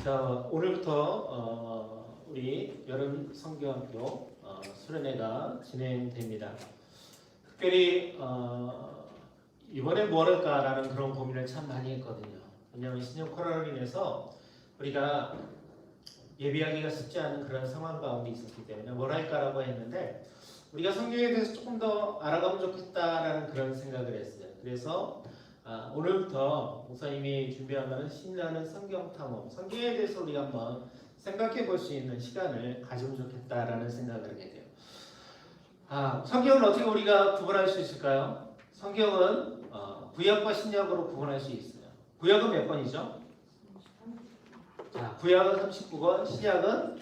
자, 오늘부터 우리 여름 성교학교 수련회가 진행됩니다. 특별히 이번에 뭐 할까라는 그런 고민을 참 많이 했거든요. 왜냐하면 신형 코로나로 인해서 우리가 예비하기가 쉽지 않은 그런 상황 가운데 있었기 때문에 뭘 할까라고 했는데 우리가 성경에 대해서 조금 더 알아가면 좋겠다라는 그런 생각을 했어요. 그래서 오늘부터 목사님이 준비한 바는 신나는 성경 탐험, 성경에 대해서 우리가 한번 생각해 볼 수 있는 시간을 가지면 좋겠다라는 생각을 하게 돼요. 성경을 어떻게 우리가 구분할 수 있을까요? 성경은 구약과 신약으로 구분할 수 있어요. 구약은 몇 권이죠? 자, 구약은 39권, 신약은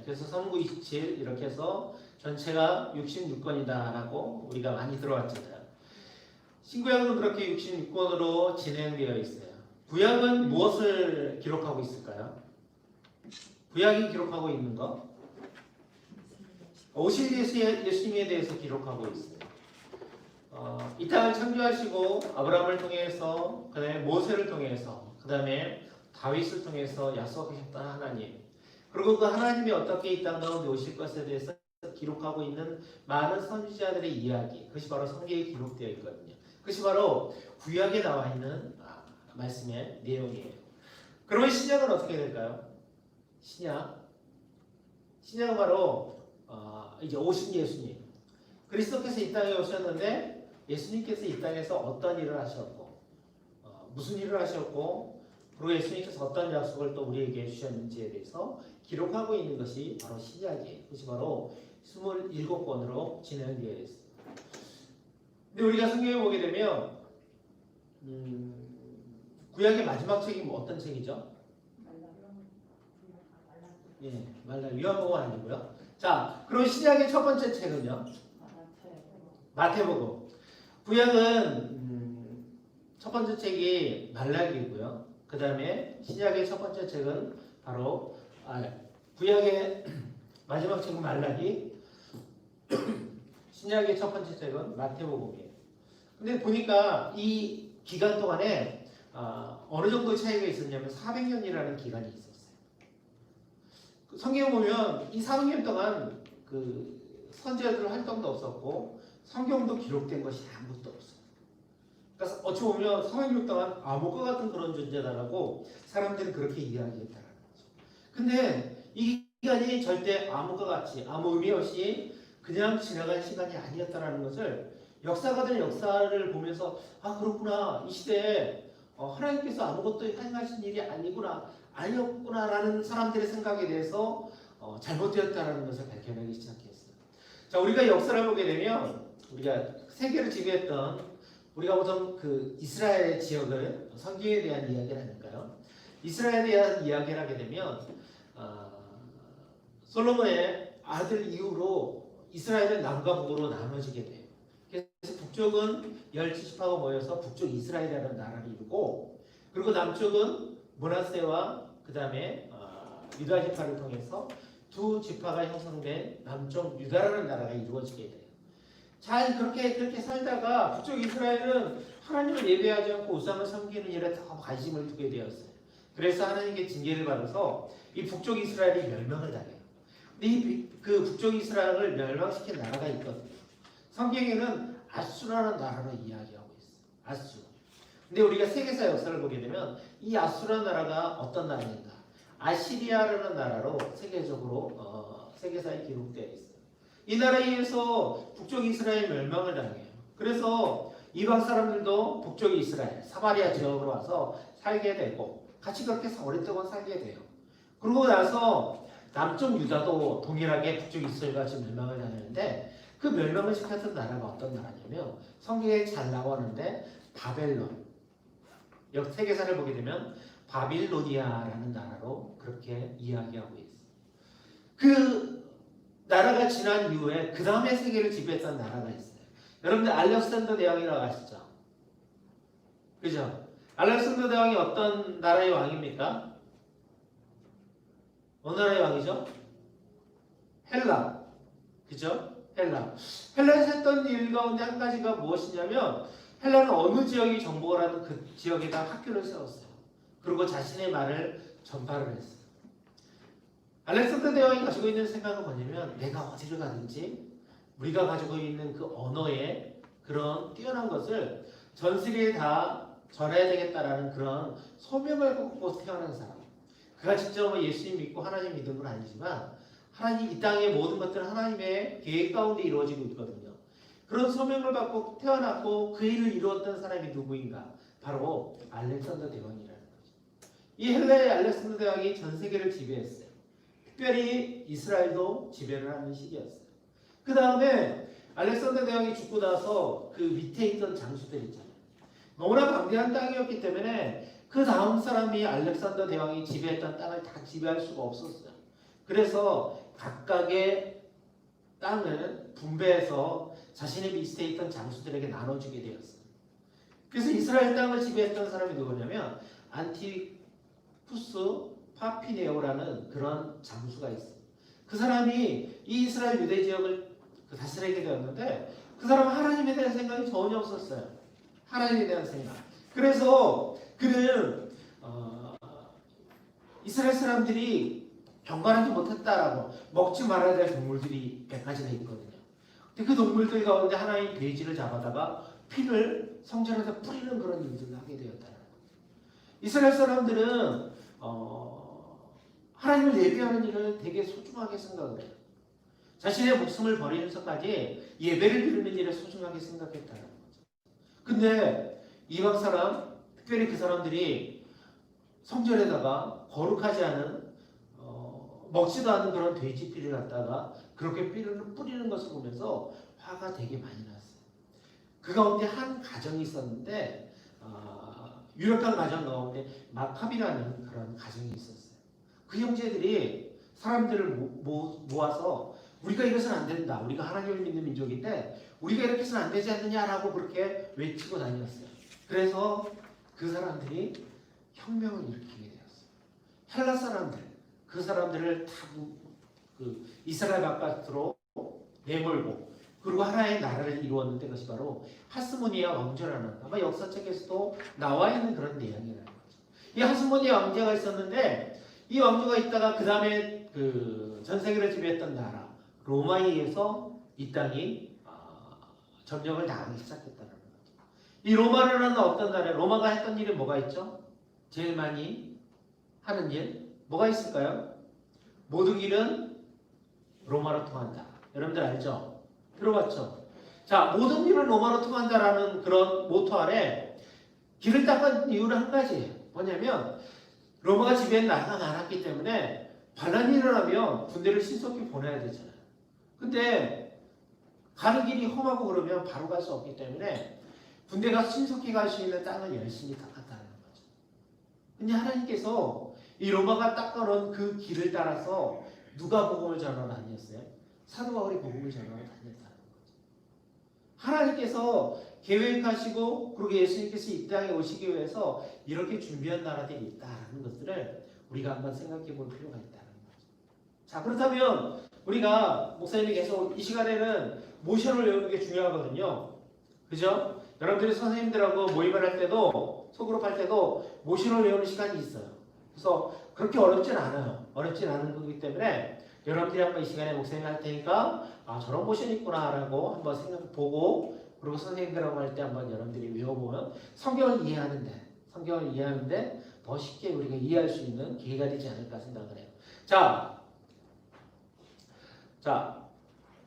그래서 39, 27 이렇게 해서 전체가 66권이다라고 우리가 많이 들어왔잖아요. 신구약은 그렇게 66권으로 진행되어 있어요. 구약은 무엇을 기록하고 있을까요? 구약이 기록하고 있는 거? 오실 예수님에 대해서 기록하고 있어요. 이 땅을 창조하시고 아브라함을 통해서, 그 다음에 모세를 통해서, 그 다음에 다윗을 통해서 약속하셨던 하나님, 그리고 그 하나님이 어떻게 이 땅 가운데 오실 것에 대해서 기록하고 있는 많은 선지자들의 이야기, 그것이 바로 성경에 기록되어 있거든요. 그것이 바로 구약에 나와 있는 말씀의 내용이에요. 그러면 신약은 어떻게 될까요? 신약은 바로 이제 오신 예수님, 그리스도께서 이 땅에 오셨는데 예수님께서 이 땅에서 어떤 일을 하셨고 무슨 일을 하셨고 그리고 예수님께서 어떤 약속을 또 우리에게 주셨는지에 대해서 기록하고 있는 것이 바로 신약이에요. 그것이 바로 27권으로 진행되어 있습니다. 근데 우리가 성경에 보게 되면 구약의 마지막 책이 어떤 책이죠? 말라기. 요한복음 아니고요. 자, 그럼 신약의 첫 번째 책은요? 마태복음. 구약은 첫 번째 책이 말라기고요. 그 다음에 신약의 첫 번째 책은 바로 구약의 마지막 책은 말라기, 신약의 첫 번째 책은 마태복음이에요. 근데 보니까 이 기간 동안에 어느 정도 차이가 있었냐면 400년이라는 기간이 있었어요. 성경에 보면 이 400년 동안 그 선지자들 활동도 없었고 성경도 기록된 것이 아무것도 없어요. 그러니까 어찌 보면 400년 동안 암흑과 같은 그런 존재다라고 사람들이 그렇게 이야기했다는 거죠. 근데 이 기간이 절대 암흑과 같이 아무 의미 없이 그냥 지나간 시간이 아니었다는 것을 역사가들 역사를 보면서 그렇구나, 이 시대에 하나님께서 아무것도 행하신 일이 아니었구나라는 사람들의 생각에 대해서 잘못되었다는 것을 밝혀내기 시작했어요. 자, 우리가 역사를 보게 되면 우리가 세계를 지배했던 우리가 보통 그 이스라엘 지역을 성경에 대한 이야기를 하니까요. 이스라엘에 대한 이야기를 하게 되면 솔로몬의 아들 이후로 이스라엘은 남과 북으로 나눠지게 돼요. 그래서 북쪽은 12지파가 모여서 북쪽 이스라엘이라는 나라를 이루고, 그리고 남쪽은 므낫세와 그 다음에 유다 지파를 통해서 두 지파가 형성된 남쪽 유다라는 나라가 이루어지게 돼요. 잘 그렇게 살다가 북쪽 이스라엘은 하나님을 예배하지 않고 우상을 섬기는 일에 더 관심을 두게 되었어요. 그래서 하나님께 징계를 받아서 이 북쪽 이스라엘이 멸망을 당해요. 근데 그 북쪽 이스라엘을 멸망시킨 나라가 있거든요. 성경에는 아수라는 나라로 이야기하고 있어요. 아수. 근데 우리가 세계사 역사를 보게 되면 이 아수라는 나라가 어떤 나라인가? 아시리아라는 나라로 세계적으로 세계사에 기록되어 있어요. 이 나라에 의해서 북쪽 이스라엘 멸망을 당해요. 그래서 이방 사람들도 북쪽 이스라엘, 사마리아 지역으로 와서 살게 되고 같이 그렇게 오랫동안 살게 돼요. 그러고 나서 남쪽 유다도 동일하게 북쪽 이스라엘과 같이 멸망을 당했는데 그 멸망을 시켰던 나라가 어떤 나라냐면 성경에 잘 나오는데 바벨론. 세계사를 보게 되면 바빌로니아라는 나라로 그렇게 이야기하고 있어요. 그 나라가 지난 이후에 그 다음에 세계를 지배했던 나라가 있어요. 여러분들 알렉산더 대왕이라고 아시죠? 그죠? 알렉산더 대왕이 어떤 나라의 왕입니까? 어느 나라의 왕이죠? 헬라. 그죠? 헬라에서 했던 일 가운데 한 가지가 무엇이냐면 헬라는 어느 지역이 정복을 하든 그 지역에다 학교를 세웠어요. 그리고 자신의 말을 전파를 했어요. 알렉산더 대왕이 가지고 있는 생각은 뭐냐면 내가 어디를 가든지 우리가 가지고 있는 그 언어의 그런 뛰어난 것을 전 세계에 다 전해야 되겠다라는 그런 소명을 갖고 태어난 사람. 그가 직접 예수님 믿고 하나님 믿은 건 아니지만 하나님 이 땅의 모든 것들은 하나님의 계획 가운데 이루어지고 있거든요. 그런 소명을 받고 태어났고 그 일을 이루었던 사람이 누구인가? 바로 알렉산더 대왕이라는 거죠. 이 헬레의 알렉산더 대왕이 전 세계를 지배했어요. 특별히 이스라엘도 지배를 하는 시기였어요. 그 다음에 알렉산더 대왕이 죽고 나서 그 밑에 있던 장수들 있잖아요. 너무나 방대한 땅이었기 때문에 그 다음 사람이 알렉산더 대왕이 지배했던 땅을 다 지배할 수가 없었어요. 그래서 각각의 땅을 분배해서 자신의 밑에 있던 장수들에게 나눠주게 되었어요. 그래서 이스라엘 땅을 지배했던 사람이 누구냐면 안티푸스 파피네오라는 그런 장수가 있어요. 그 사람이 이 이스라엘 유대 지역을 다스리게 되었는데 그 사람은 하나님에 대한 생각이 전혀 없었어요. 하나님에 대한 생각. 그래서 그는 이스라엘 사람들이 경건하지 못했다라고 먹지 말아야 될 동물들이 몇 가지가 있거든요. 근데 그 동물들 가운데 하나인 돼지를 잡아다가 피를 성전에다 뿌리는 그런 일들을 하게 되었다는 거예요. 이스라엘 사람들은 하나님을 예배하는 일을 되게 소중하게 생각을 해요. 자신의 목숨을 버리면서까지 예배를 드리는 일을 소중하게 생각했다는 거죠. 근데 이방 사람, 특별히 그 사람들이 성전에다가 거룩하지 않은 먹지도 않은 그런 돼지 피를 갖다가 그렇게 피를 뿌리는 것을 보면서 화가 되게 많이 났어요. 그 가운데 한 가정이 있었는데 유력한 가정 가운데 마캅이라는 그런 가정이 있었어요. 그 형제들이 사람들을 모아서 우리가 이것은 안 된다. 우리가 하나님을 믿는 민족인데 우리가 이렇게 해서는 안 되지 않느냐라고 그렇게 외치고 다녔어요. 그래서 그 사람들이 혁명을 일으키게 되었어요. 헬라 사람들, 그 사람들을 다 이스라엘 바깥으로 내몰고 그리고 하나의 나라를 이루었는데 그것이 바로 하스모니아 왕조라는 아마 역사책에서도 나와 있는 그런 내용이라는 거죠. 이 하스모니아 왕자가 있었는데 이 왕조가 있다가 그 다음에 전 세계를 지배했던 나라 로마에 의해서 이 땅이 점령을 당하기 시작했다는 거죠. 이 로마라는 어떤 나라예요? 로마가 했던 일이 뭐가 있죠? 제일 많이 하는 일 뭐가 있을까요? 모든 길은 로마로 통한다. 여러분들 알죠? 들어봤죠? 자, 모든 길은 로마로 통한다라는 그런 모토 아래 길을 닦은 이유는 한 가지예요. 뭐냐면 로마가 지배한 나라가 많았기 때문에 반란이 일어나면 군대를 신속히 보내야 되잖아요. 근데 가는 길이 험하고 그러면 바로 갈 수 없기 때문에 군대가 신속히 갈 수 있는 땅을 열심히 닦았다는 거죠. 근데 하나님께서 이 로마가 닦아놓은 그 길을 따라서 누가 복음을 전하러 다녔어요? 사도 바울이 복음을 전하러 다녔다는 거죠. 하나님께서 계획하시고 그리고 예수님께서 이 땅에 오시기 위해서 이렇게 준비한 나라들이 있다는 것들을 우리가 한번 생각해 볼 필요가 있다는 거죠. 자, 그렇다면 우리가 목사님이 계속 이 시간에는 모션을 외우는 게 중요하거든요. 그죠? 여러분들이 선생님들하고 모임을 할 때도 소그룹 할 때도 모션을 외우는 시간이 있어요. 그래서 그렇게 어렵진 않아요. 어렵진 않은 거기 때문에 여러분들이 한번 이 시간에 목사님 할 테니까 저런 모션이 있구나라고 한번 생각 보고 그리고 선생님들하고 할 때 한번 여러분들이 외워보면 성경을 이해하는데 더 쉽게 우리가 이해할 수 있는 기회가 되지 않을까 생각을 해요. 자,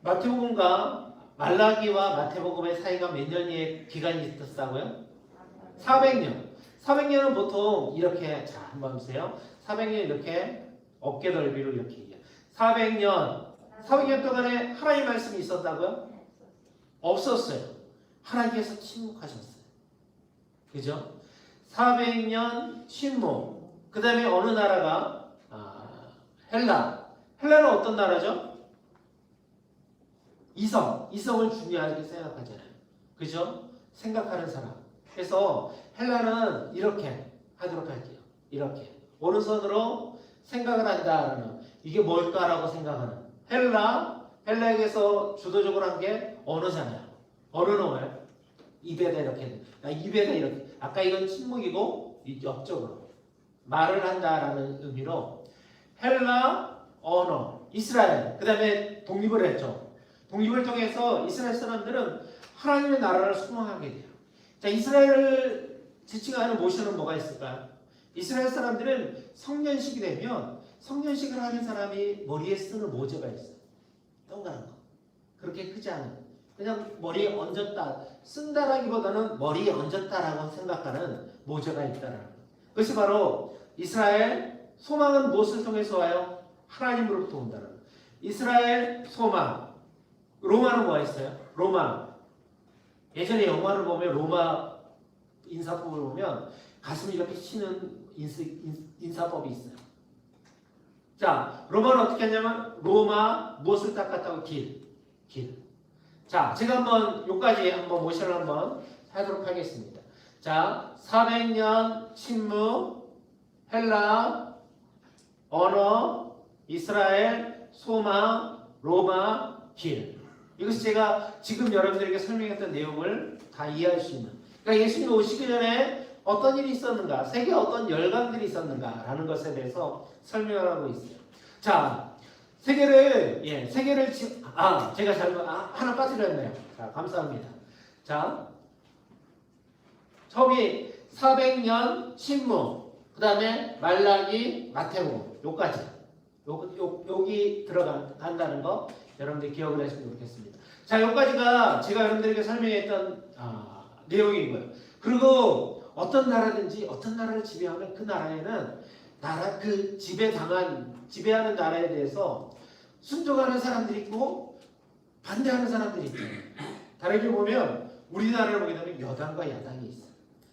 마태복음과 말라기와 마태복음의 사이가 몇 년의 기간이 있었다고요? 400년. 400년은 보통 이렇게 자 한번 보세요. 400년 이렇게 어깨 넓이로 이렇게 얘기해요. 400년 동안에 하나님의 말씀이 있었다고요? 없었어요. 하나님께서 침묵하셨어요. 그죠? 400년 침묵. 그 다음에 어느 나라가 헬라는 어떤 나라죠? 이성을 중요하게 생각하잖아요. 그죠? 생각하는 사람. 그래서 헬라는 이렇게 하도록 할게요. 이렇게 오른손으로 생각을 한다라는 이게 뭘까라고 생각하는 헬라에게서 주도적으로 한 게 언어잖아요. 언어는 뭐예요? 입에다 이렇게 입에다 이렇게 아까 이건 침묵이고 옆쪽으로 말을 한다라는 의미로 헬라, 언어, 이스라엘, 그 다음에 독립을 했죠. 독립을 통해서 이스라엘 사람들은 하나님의 나라를 소망하게 돼요. 자, 이스라엘을 지칭하는 모션은 뭐가 있을까요? 이스라엘 사람들은 성년식이 되면 성년식을 하는 사람이 머리에 쓰는 모자가 있어요. 동그란 거. 그렇게 크지 않은. 그냥 머리에 얹었다. 쓴다라기보다는 머리에 얹었다라고 생각하는 모자가 있다라는 거. 그것이 바로 이스라엘 소망은 무엇을 통해서 와요? 하나님으로부터 온다는 거. 이스라엘 소망. 로마는 뭐가 있어요? 로마. 예전에 영화를 보면 로마 인사법을 보면 가슴이 이렇게 치는 인사법이 있어요. 자, 로마는 어떻게 하냐면 로마 무엇을 닦았다고? 길. 자, 제가 한번 요까지 한번 모션을 한번 하도록 하겠습니다. 자, 400년 침묵, 헬라, 언어, 이스라엘, 소망, 로마, 길. 이것이 제가 지금 여러분들에게 설명했던 내용을 다 이해할 수 있는. 그러니까 예수님 오시기 전에 어떤 일이 있었는가, 세계에 어떤 열강들이 있었는가라는 것에 대해서 설명을 하고 있어요. 자, 세계를 제가 하나 빠뜨렸네요. 자, 감사합니다. 자, 처음이 400년 침묵, 그 다음에 말라기, 마태복음, 요까지. 여기 들어간다는 거 여러분들 기억을 하시면 좋겠습니다. 자, 여기까지가 제가 여러분들에게 설명했던 내용이고요. 그리고 어떤 나라든지 어떤 나라를 지배하면 그 나라에는 지배하는 나라에 대해서 순종하는 사람들이 있고 반대하는 사람들이 있죠. 다르게 보면 우리나라를 보게 되면 여당과 야당이 있어요.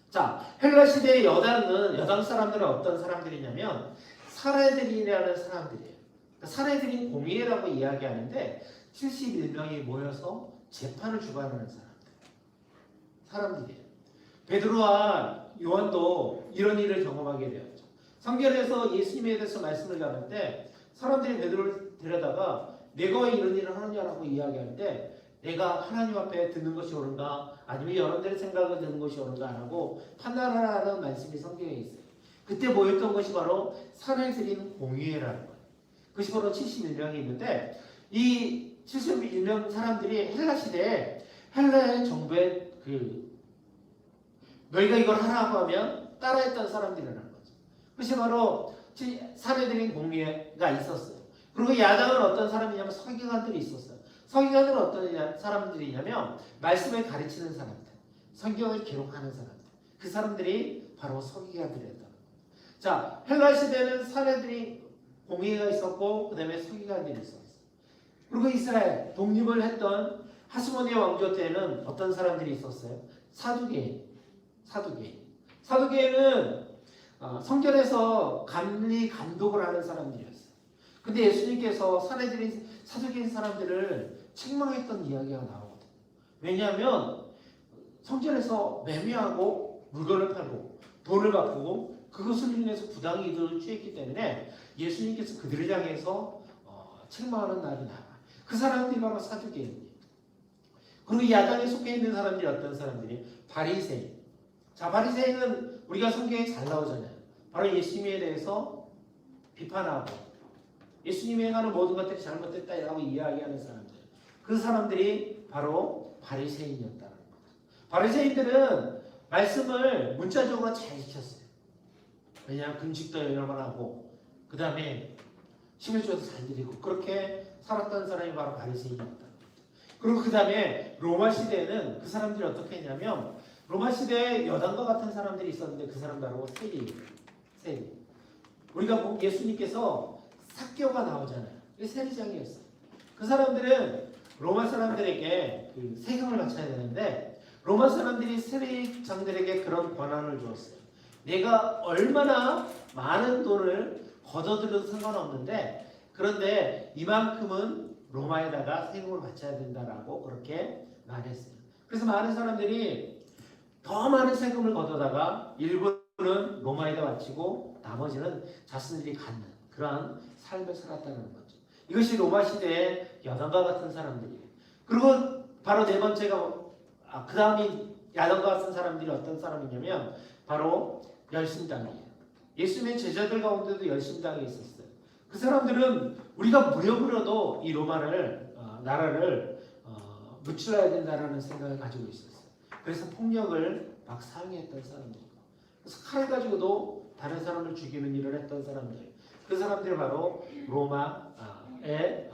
자, 헬라 시대의 여당 사람들은 어떤 사람들이냐면 사내들이라는 사람들이에요. 그러니까 사내들인 공의회라고 이야기하는데 71명이 모여서 재판을 주관하는 사람들이에요. 베드로와 요한도 이런 일을 경험하게 되었죠. 성경에서 예수님에 대해서 말씀을 나눌 때 사람들이 베드로를 데려다가 내가 왜 이런 일을 하느냐라고 이야기하는데 내가 하나님 앞에 듣는 것이 옳은가 아니면 여러분들의 생각을 듣는 것이 옳은가라고 판단하라는 말씀이 성경에 있어요. 그때 모였던 것이 바로 산을 드리는 공의회라는 거예요. 그것이 바로 71명이 있는데 이 71명 사람들이 헬라 시대에 헬라의 정부에 너희가 이걸 하라고 하면 따라했던 사람들이라는 거죠. 그것이 바로 사내들인 공의회가 있었어요. 그리고 야당은 어떤 사람이냐면 서기관들이 있었어요. 서기관들은 어떤 사람들이냐면 말씀을 가르치는 사람들, 성경을 기록하는 사람들. 그 사람들이 바로 서기관들이었다. 자, 헬라 시대는 사내들이 공의회가 있었고 그 다음에 서기관들이 있었어요. 그리고 이스라엘 독립을 했던 하스모니아 왕조 때는 어떤 사람들이 있었어요? 사두개인은 성전에서 감독을 하는 사람들이었어요. 근데 예수님께서 사두개인 사람들을 책망했던 이야기가 나오거든요. 왜냐하면 성전에서 매매하고 물건을 팔고 돈을 바꾸고 그것을 인해서 부당 이득을 취했기 때문에 예수님께서 그들을 향해서 책망하는 날이 나와요. 그 사람들이 바로 사두개인이에요. 그리고 야당에 속해 있는 사람들이 어떤 사람들이? 바리새인. 자, 바리새인은 우리가 성경에 잘 나오잖아요. 바로 예수님에 대해서 비판하고 예수님이 행하는 모든 것들이 잘못됐다라고 이야기하는 사람들. 그 사람들이 바로 바리새인이었다는 거죠. 바리새인들은 말씀을 문자적으로 잘 지켰어요. 왜냐하면 금식도 여러 번 하고 그 다음에 십일조도 잘 드리고 그렇게 살았던 사람이 바로 바리새인이었다. 그리고 그 다음에 로마 시대에는 그 사람들이 어떻게 했냐면 로마 시대에 여당과 같은 사람들이 있었는데 그 사람 바로 세리. 우리가 예수님께서 삭개오가 나오잖아요. 이게 세리장이었어요. 그 사람들은 로마 사람들에게 세금을 바쳐야 되는데 로마 사람들이 세리장들에게 그런 권한을 주었어요. 내가 얼마나 많은 돈을 거둬들여도 상관없는데 그런데 이만큼은 로마에다가 세금을 바쳐야 된다라고 그렇게 말했어요. 그래서 많은 사람들이 더 많은 세금을 걷어다가 일부는 로마에다 바치고 나머지는 자신들이 갖는 그러한 삶을 살았다는 거죠. 이것이 로마 시대의 여당과 같은 사람들이에요. 그리고 바로 네 번째가 그 다음이 야당과 같은 사람들이 어떤 사람이냐면 바로 열심당이에요. 예수님의 제자들 가운데도 열심당이 있었어요. 그 사람들은 우리가 무력으로도 이 로마를 나라를 무찔러야 된다라는 생각을 가지고 있었어요. 그래서 폭력을 막 사용했던 사람들이고, 그래서 칼 가지고도 다른 사람을 죽이는 일을 했던 사람들, 그 사람들이 바로 로마에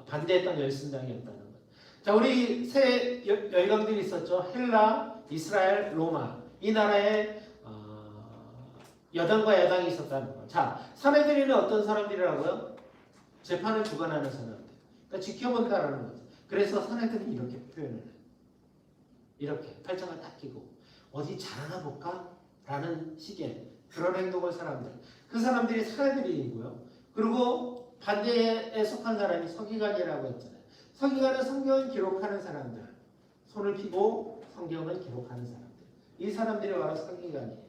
반대했던 열심당이었다는 거예요. 자, 우리 세 열강들이 있었죠. 헬라, 이스라엘, 로마. 이 나라에 여당과 야당이 있었다는 거예요. 자, 사내들이는 어떤 사람들이라고요? 재판을 주관하는 사람들. 그러니까 지켜본다라는 거죠. 그래서 사내들이 이렇게 표현을 해요. 이렇게 팔짱을 딱 끼고 어디 잘하나 볼까? 라는 식의 그런 행동을 사람들. 그 사람들이 사내들이고요. 그리고 반대에 속한 사람이 서기관이라고 했잖아요. 서기관은 성경을 기록하는 사람들. 손을 피고 성경을 기록하는 사람들. 이 사람들이 바로 서기관이에요.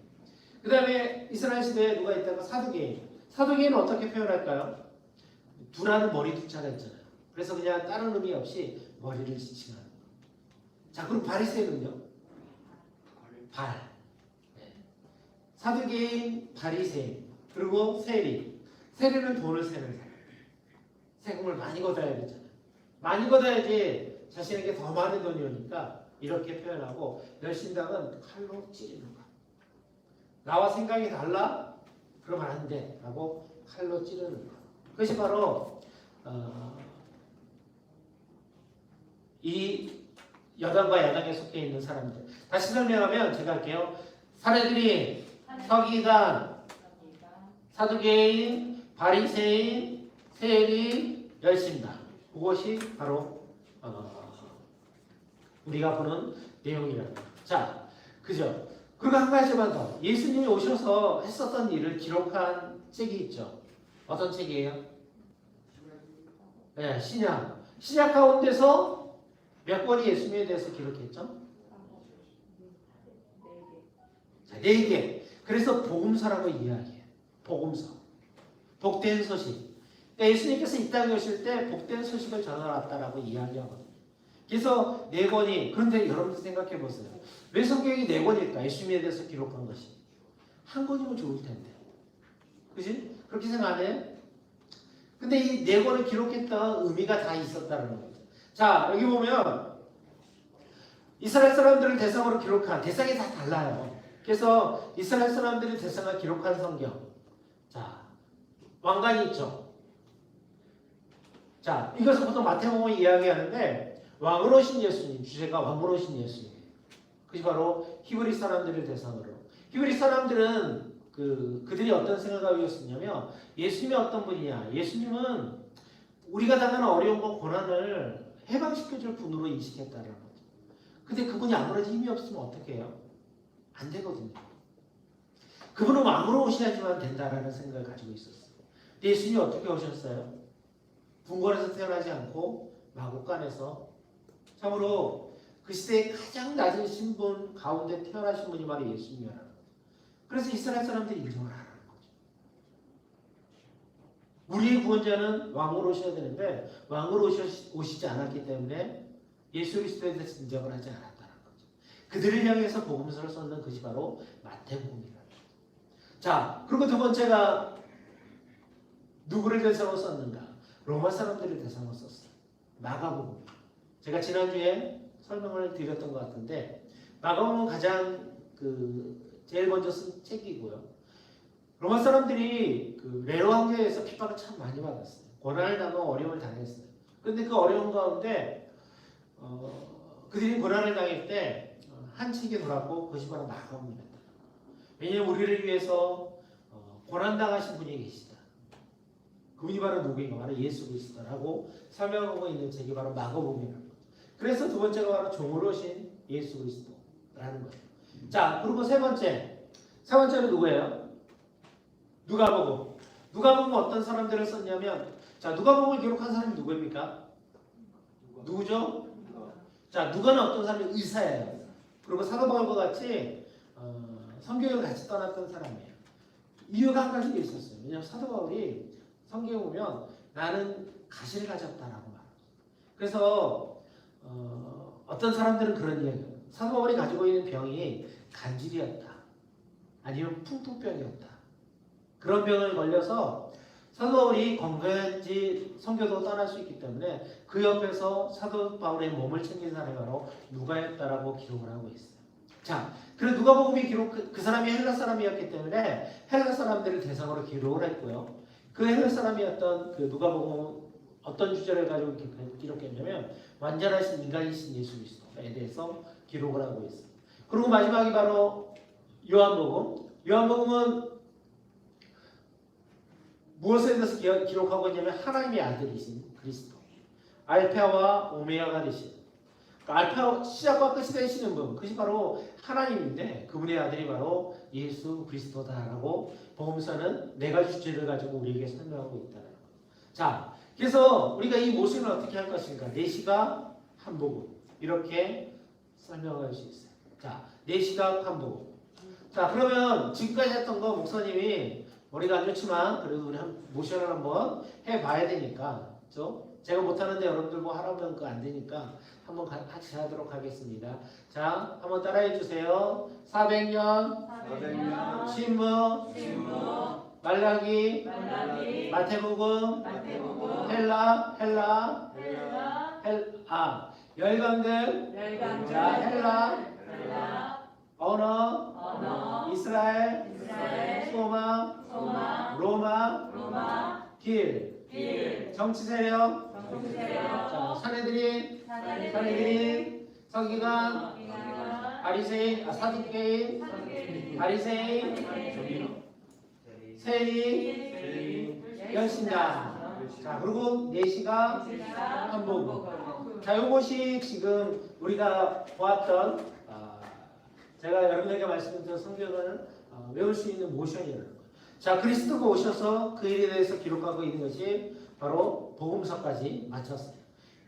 그 다음에 이스라엘 시대에 누가 있다고? 사두개인. 사두개인은 어떻게 표현할까요? 두라는 머리 두자가 있잖아요. 그래서 그냥 다른 의미 없이 머리를 지칭하는 거. 자, 그럼 바리새인은요? 발. 네. 사두개인, 바리새인, 그리고 세리. 세리는 돈을 세는 사람. 세금을 많이 걷어야 되잖아요. 많이 걷어야지 자신에게 더 많은 돈이 오니까 이렇게 표현하고, 열심당은 칼로 찌르는 거야. 나와 생각이 달라? 그러면 안 돼. 라고 칼로 찌르는 거. 그것이 바로 이 여당과 야당에 속해 있는 사람들. 다시 설명하면 제가 할게요. 사례들이 서기관, 사두개인, 바리새인, 세리, 열심당. 그것이 바로 우리가 보는 내용이라는 거예요. 자, 그죠? 그리고 한 가지만 더. 예수님이 오셔서 했었던 일을 기록한 책이 있죠. 어떤 책이에요? 네, 신약. 신약 가운데서 몇 권이 예수님에 대해서 기록했죠? 자, 4개. 그래서 복음서라고 이야기해요. 복음서. 복된 소식. 그러니까 예수님께서 이 땅에 오실 때 복된 소식을 전하왔다라고 이야기하거든요. 그래서 4권이, 그런데 여러분들 생각해 보세요. 왜 성경이 4권일까? 예수님에 대해서 기록한 것이. 한 권이면 좋을 텐데. 그지? 그렇게 생각 안 해요? 근데 이 4권을 기록했던 의미가 다 있었다는 거죠. 자, 여기 보면 이스라엘 사람들을 대상으로 기록한, 대상이 다 달라요. 그래서 이스라엘 사람들이 대상을 기록한 성경. 자, 왕관이 있죠. 자, 이것을 보통 마태복음이 이야기하는데, 왕으로 오신 예수님, 주제가 왕으로 오신 예수님. 그것이 바로 히브리 사람들을 대상으로. 히브리 사람들은 그들이 어떤 생각을 가지고 있었냐면, 예수님이 어떤 분이냐. 예수님은 우리가 당하는 어려움과 고난을 해방시켜줄 분으로 인식했다는 거죠. 근데 그분이 아무래도 힘이 없으면 어떻게 해요? 안 되거든요. 그분은 왕으로 오셔야지만 된다라는 생각을 가지고 있었어요. 근데 예수님이 어떻게 오셨어요? 궁궐에서 태어나지 않고 마구간에서, 참으로 그 시대의 가장 낮은 신분 가운데 태어나신 분이 바로 예수님이라는 거죠. 그래서 이스라엘 사람들이 인정을 하라는 거죠. 우리의 구원자는 왕으로 오셔야 되는데 왕으로 오시지 않았기 때문에 예수 그리스도에 대해서 인정을 하지 않았다는 거죠. 그들을 향해서 복음서를 썼는 것이 바로 마태복음이라는 거죠. 자, 그리고 두 번째가 누구를 대상으로 썼는가? 로마 사람들을 대상으로 썼어요. 마가복음. 제가 지난주에 설명을 드렸던 것 같은데, 마가복음은 가장 제일 먼저 쓴 책이고요. 로마 사람들이 네로 황제에서 핍박을 참 많이 받았어요. 고난을 당하고 어려움을 당했어요. 그런데 그 어려움 가운데 그들이 고난을 당할 때 한 책이 돌았고, 그것이 바로 마가복음이었다. 왜냐하면 우리를 위해서 고난 당하신 분이 계시다. 그분이 바로 누구인가? 바로 예수 그리스도라고 설명하고 있는 책이 바로 마가복음이라는 거죠. 그래서 두 번째가 바로 종으로 오신 예수 그리스도라는 거죠. 자, 그리고 세 번째는 누구예요? 누가복음. 누가복음은 어떤 사람들을 썼냐면, 자, 누가복음을 기록한 사람이 누구입니까? 누구죠? 자, 누가는 어떤 사람이? 의사예요. 그리고 사도 바울과 같이 성경을 같이 떠났던 사람이에요. 이유가 한 가지가 있었어요. 왜냐하면 사도 바울이 성경에 보면 나는 가시를 가졌다라고 말해요. 그래서 어떤 사람들은 그런 이야기예요. 사도 바울이 가지고 있는 병이 간질이었다. 아니면 풍토병이었다. 그런 병을 걸려서 사도 바울이 건강한지 선교도 떠날 수 있기 때문에 그 옆에서 사도 바울의 몸을 챙긴 사람이 바로 누가였다라고 기록을 하고 있어요. 자, 그리고 누가복음이 그 사람이 헬라 사람이었기 때문에 헬라 사람들을 대상으로 기록을 했고요. 그 헬라 사람이었던 그 누가복음 어떤 주제를 가지고 기록했냐면 완전하신 인간이신 예수 그리스도에 대해서 기록을 하고 있어요. 그리고 마지막이 바로 요한복음. 요한복음은 무엇에 대해서 기록하고 있냐면 하나님의 아들이신 그리스도, 알파와 오메가가 되신, 알파 시작과 끝이 되시는 분, 그것이 바로 하나님인데 그분의 아들이 바로 예수 그리스도다라고 복음서는 네 가지 주제를 가지고 우리에게 설명하고 있다는 거예요. 자, 그래서 우리가 이 모습을 어떻게 할 것인가? 내시각 한 복음 이렇게 설명할 수 있어요. 자, 내시각 한 복음. 자, 그러면 지금까지 했던 거 목사님이 머리가 안 좋지만 그래도 우리 모션을 한번 해봐야 되니까, 그렇죠? 제가 못하는데 여러분들 뭐 하라면 그거 안 되니까 한번 같이 하도록 하겠습니다. 자, 한번 따라해 주세요. 400년, 신무, 말라기, 마태복음, 헬라, 열강들, 자, 헬라, 언어, 이스라엘, 소망, 로마, 길, 정치 세력, 자, 사내들인, 서기관, 바리새인, 사두개인, 바리새인, 세리, 열신자. 자, 그리고 내시가 한복음. 자, 이것이 지금 우리가 보았던 제가 여러분에게 말씀드린 성경을 외울 수 있는 모션이라는 거예요. 자, 그리스도가 오셔서 그 일에 대해서 기록하고 있는 것이 바로 복음서까지 마쳤어요.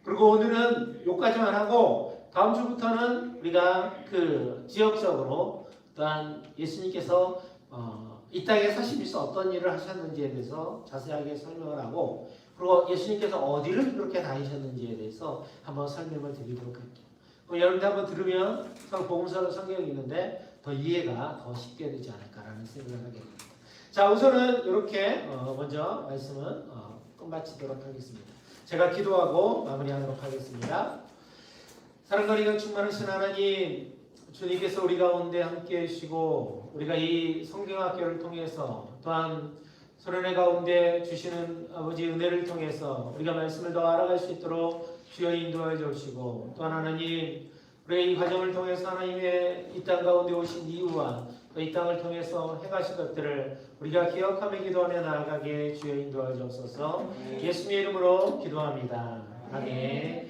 그리고 오늘은 여기까지만 하고 다음 주부터는 우리가 그 지역적으로 또한 예수님께서 이 땅에 사시면서 어떤 일을 하셨는지에 대해서 자세하게 설명을 하고, 그리고 예수님께서 어디를 그렇게 다니셨는지에 대해서 한번 설명을 드리도록 할게요. 그럼 여러분들 한번 들으면 복음서로 성경이 있는데 더 이해가 더 쉽게 되지 않을까라는 생각을 하게 됩니다. 자, 우선은 이렇게 먼저 말씀은 끝마치도록 하겠습니다. 제가 기도하고 마무리하도록 하겠습니다. 사랑과 은혜가 충만하신 하나님, 주님께서 우리 가운데 함께 해주시고 우리가 이 성경학교를 통해서 또한 소련의 가운데 주시는 아버지 은혜를 통해서 우리가 말씀을 더 알아갈 수 있도록 주여 인도하여 주시고, 또한 하나님 우리의 이 과정을 통해서 하나님의 이 땅 가운데 오신 이유와 또 이 땅을 통해서 행하신 것들을 우리가 기억하며 기도하며 나아가게 주여 인도하여 주옵소서. 예수님의 이름으로 기도합니다. 아멘.